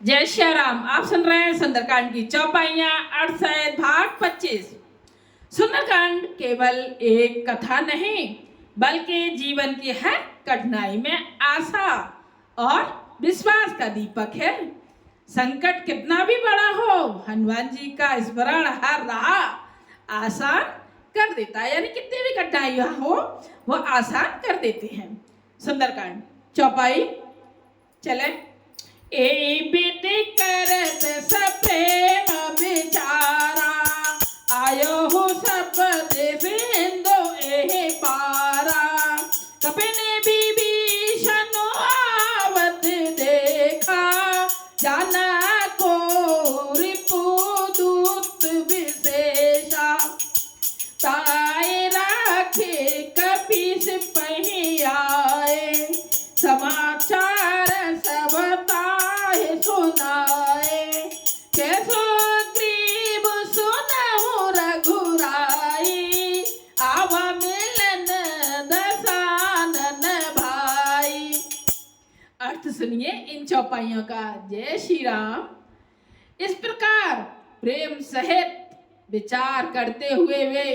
जय श्री राम। आप सुन रहे हैं सुंदरकांड की चौपाइयां 68 भाग 25। सुंदरकांड केवल एक कथा नहीं बल्कि जीवन की हर कठिनाई में आशा और विश्वास का दीपक है। संकट कितना भी बड़ा हो, हनुमान जी का स्मरण हर रहा आसान कर देता है। यानी कितनी भी कठिनाई हो वो आसान कर देते हैं। सुंदरकांड चौपाई चले। ए विधि करत सब प्रेम विचारा, आयो हो सब देव हिंदो एहि पारा। कपिन विभीषण आवत देखा, जाना को रिपुदूत विशेषा। ताए राखे कपीस पहियाए, समाचार सब ताहि सुनाए। कैसो ग्रीव सुनहु रघुराई, आवा मिलन दसानन भाई। अर्थ सुनिए इन चौपाइयों का। जय श्री राम। इस प्रकार प्रेम सहित विचार करते हुए वे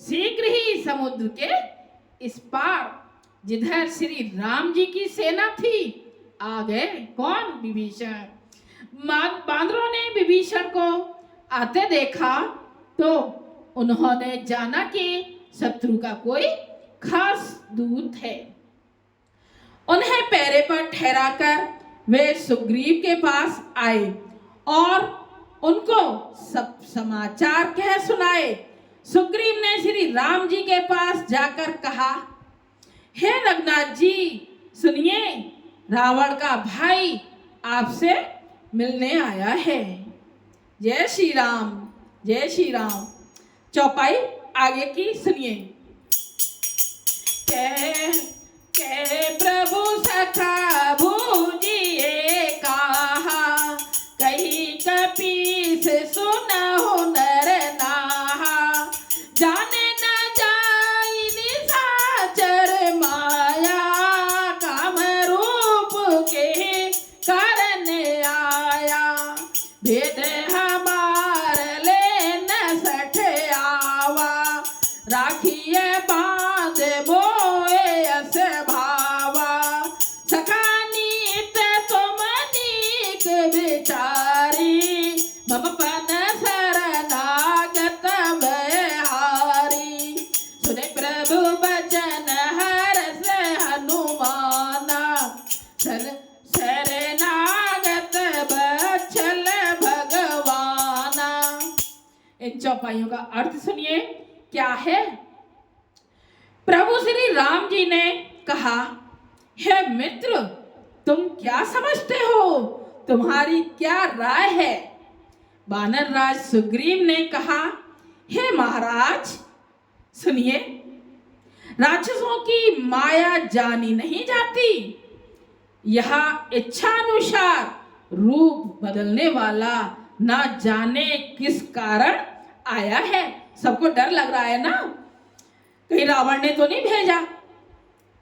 शीघ्र ही समुद्र के इस पार जिधर श्री राम जी की सेना थी आ गए। कौन? विभीषण। बांदरों ने विभीषण को आते देखा तो उन्होंने जाना कि शत्रु का कोई खास दूत है। उन्हें पैरे पर ठहराकर वे सुग्रीव के पास आए और उनको सब समाचार कह सुनाए। सुग्रीव ने श्री राम जी के पास जाकर कहा, हे रघुनाथ जी सुनिए, रावण का भाई आपसे मिलने आया है। जय श्री राम। जय श्री राम। चौपाई आगे की सुनिए। कह प्रभु सखा भूजिए कहा, कही कपीस सुनहु नर नाहा। जाने न जाई निशाचर माया, काम रूप के कारण आया। भेद हमार ले न सठ आवा, राखिए बांध मोए अस भावा। सखानीत तुम नीक विचारी, मम पन शरणागत बहारी। सुने प्रभु बचन हरस हनुमाना, शरणागत बच्छल भगवाना। इन चौपाइयों का अर्थ सुनिए क्या है। प्रभु श्री राम जी ने कहा, हे मित्र तुम क्या समझते हो, तुम्हारी क्या राय है। वानर राज सुग्रीव ने कहा, हे महाराज सुनिए, राक्षसों की माया जानी नहीं जाती। यह इच्छानुसार रूप बदलने वाला ना जाने किस कारण आया है। सबको डर लग रहा है ना, कहीं रावण ने तो नहीं भेजा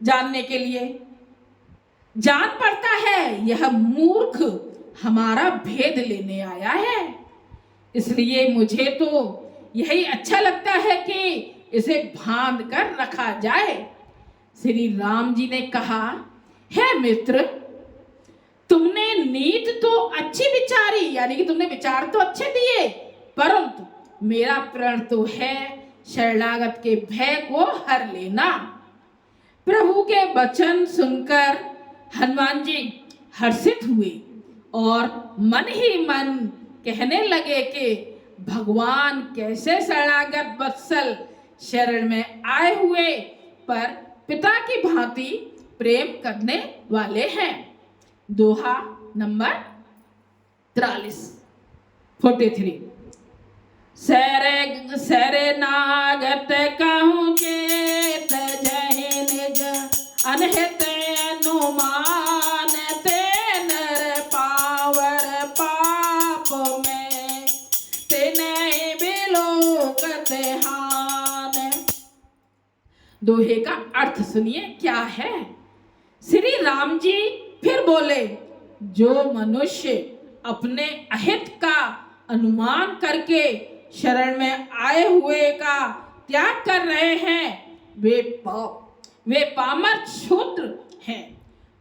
जानने के लिए। जान पड़ता है यह मूर्ख हमारा भेद लेने आया है, इसलिए मुझे तो यही अच्छा लगता है कि इसे बांध कर रखा जाए। श्री राम जी ने कहा, हे मित्र तुमने नीत तो अच्छी विचारी, यानी कि तुमने विचार तो अच्छे दिए, परंतु मेरा प्रण तो है शरणागत के भय को हर लेना। प्रभु के वचन सुनकर हनुमान जी हर्षित हुए और मन ही मन कहने लगे कि भगवान कैसे शरणागत वत्सल शरण में आए हुए पर पिता की भांति प्रेम करने वाले हैं। दोहा नंबर 43। शरणागत कहूँ चेत जहि निज, अनहित अनुमान ते नर पावर। पाप में ते नहीं बिलोकत हान। दोहे का अर्थ सुनिए क्या है। श्री राम जी फिर बोले, जो मनुष्य अपने अहित का अनुमान करके शरण में आए हुए का त्याग कर रहे हैं, वे पामर शूद्र हैं।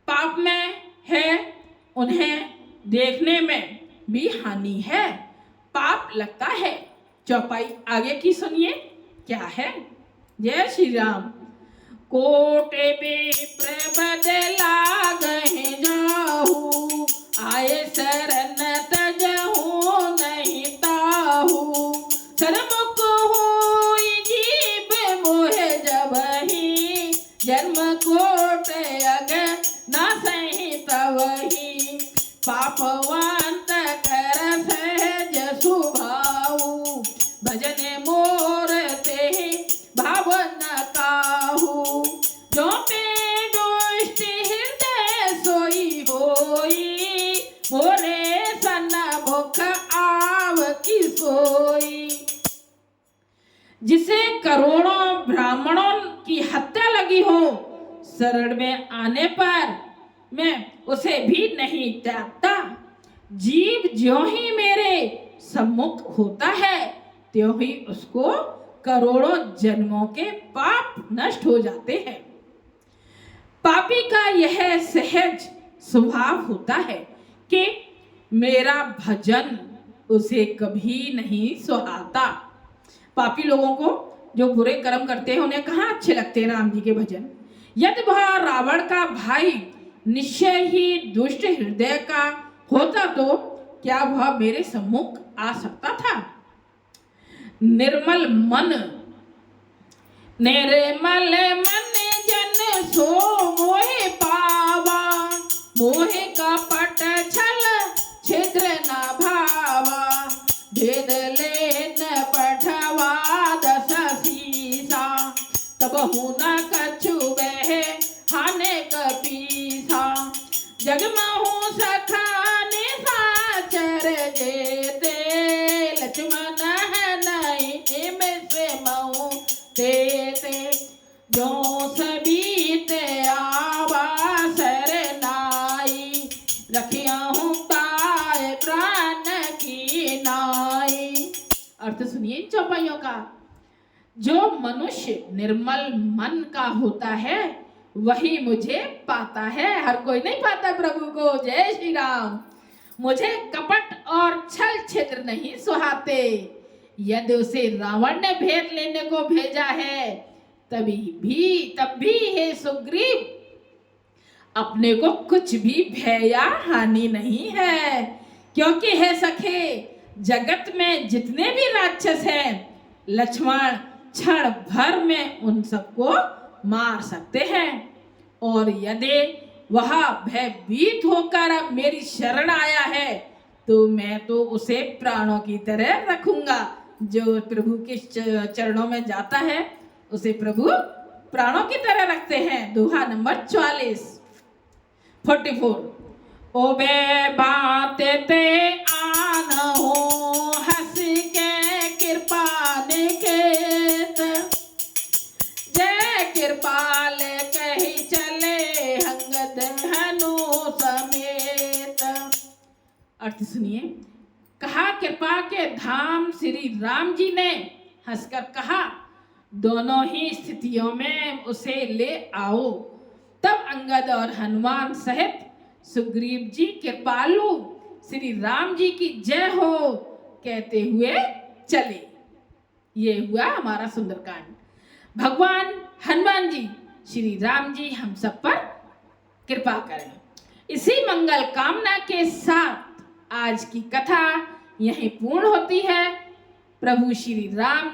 पाप में है, उन्हें देखने में भी हानि है, पाप लगता है। चौपाई आगे की सुनिए क्या है। जय श्री राम। कोटे विप्र बदला गहे जाहू, आए शरण तजहू नहीं ताहू। सरमुख हुई जीव मोहे जबहि, जन्म कोट अग न सही तवहि। पापवंत कर सहज सुभाऊ, भजन मोर ते भाव न काहू। जो पे दुष्ट हृदय सोई होई, मोरे सन मुख आव की सोई। जिसे करोड़ों ब्राह्मणों की हत्या लगी हो, शरण में आने पर मैं उसे भी नहीं त्यागता। जीव ज्यों ही मेरे सम्मुख होता है, त्यों ही उसको करोड़ों जन्मों के पाप नष्ट हो जाते हैं। पापी का यह सहज स्वभाव होता है कि मेरा भजन उसे कभी नहीं सुहाता। पापी लोगों को जो बुरे कर्म करते हैं, उन्हें कहाँ अच्छे लगते हैं राम जी के भजन। यदि वह रावण का भाई निश्चय ही दुष्ट हृदय का होता तो क्या वह मेरे सम्मुख आ सकता था। निर्मल मन जन सो मोहे पावा, मोहे कपट छल छिद्र न भावा। भेद लेन पठवा दस सीसा, तब न कछु बह हाने कपीसा। जगमहु सखाने साचर जेते, लक्ष्मण है नहीं में से मऊ तेते। जो सबीते आवा सरनाई, रखियाहूँ ताय प्राण की नाई। अर्थ सुनिए चौपाइयों का। जो मनुष्य निर्मल मन का होता है, वही मुझे पाता है। हर कोई नहीं पाता प्रभु को। जय श्री राम। मुझे कपट और छल छिद्र नहीं सुहाते। यदि उसे रावण ने भेद लेने को भेजा है, तब भी हे सुग्रीव, अपने को कुछ भी भय या हानि नहीं है। क्योंकि हे सखे, जगत में जितने भी राक्षस हैं, लक्ष्मण क्षण भर में उन सबको मार सकते हैं। और यदि वह भयभीत होकर अब मेरी शरण आया है, तो मैं तो उसे प्राणों की तरह रखूंगा। जो प्रभु के चरणों में जाता है, उसे प्रभु प्राणों की तरह रखते हैं। दोहा नंबर 44। ओबे बात ते आन हो, हंस के कृपा निकेत। जय कृपाल कही चले, अंगद हनु समेत। अर्थ सुनिए। कहा कृपा के धाम श्री राम जी ने हंसकर कहा, दोनों ही स्थितियों में उसे ले आओ। तब अंगद और हनुमान सहित सुग्रीव जी कृपालु श्री राम जी की जय हो कहते हुए चले। ये हुआ हमारा सुंदरकांड। भगवान हनुमान जी श्री राम जी हम सब पर कृपा करें। इसी मंगल कामना के साथ आज की कथा यहीं पूर्ण होती है। प्रभु श्री राम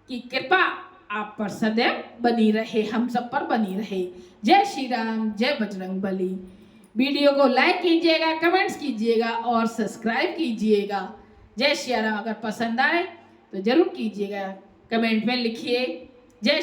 की कृपा आप पर सदैव बनी रहे, हम सब पर बनी रहे। जय श्री राम, जय बजरंग बली। वीडियो को लाइक कीजिएगा, कमेंट्स कीजिएगा और सब्सक्राइब कीजिएगा। जय श्री राम। अगर पसंद आए तो जरूर कीजिएगा, कमेंट में लिखिए। जय